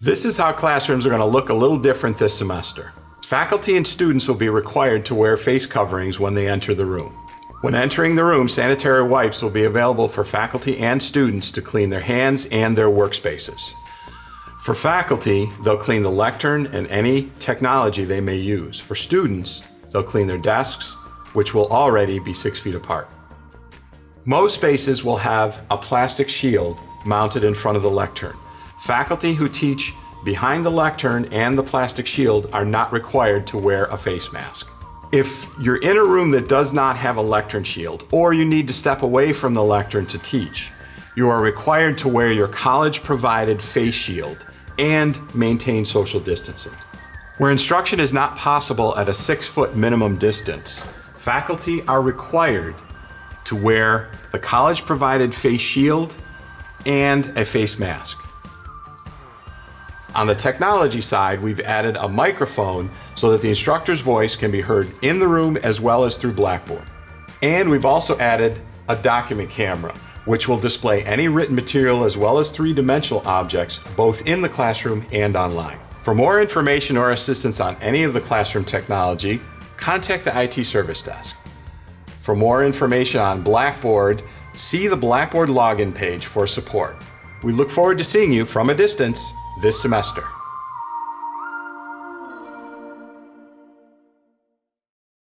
This is how classrooms are going to look a little different this semester. Faculty and students will be required to wear face coverings when they enter the room. When entering the room, sanitary wipes will be available for faculty and students to clean their hands and their workspaces. For faculty, they'll clean the lectern and any technology they may use. For students, they'll clean their desks, which will already be 6 feet apart. Most spaces will have a plastic shield mounted in front of the lectern. Faculty who teach behind the lectern and the plastic shield are not required to wear a face mask. If you're in a room that does not have a lectern shield, or you need to step away from the lectern to teach, you are required to wear your college-provided face shield and maintain social distancing. Where instruction is not possible at a 6-foot minimum distance, faculty are required to wear the college-provided face shield and a face mask. On the technology side, we've added a microphone so that the instructor's voice can be heard in the room as well as through Blackboard. And we've also added a document camera, which will display any written material as well as 3-dimensional objects, both in the classroom and online. For more information or assistance on any of the classroom technology, contact the IT Service Desk. For more information on Blackboard, see the Blackboard login page for support. We look forward to seeing you from a distance this semester.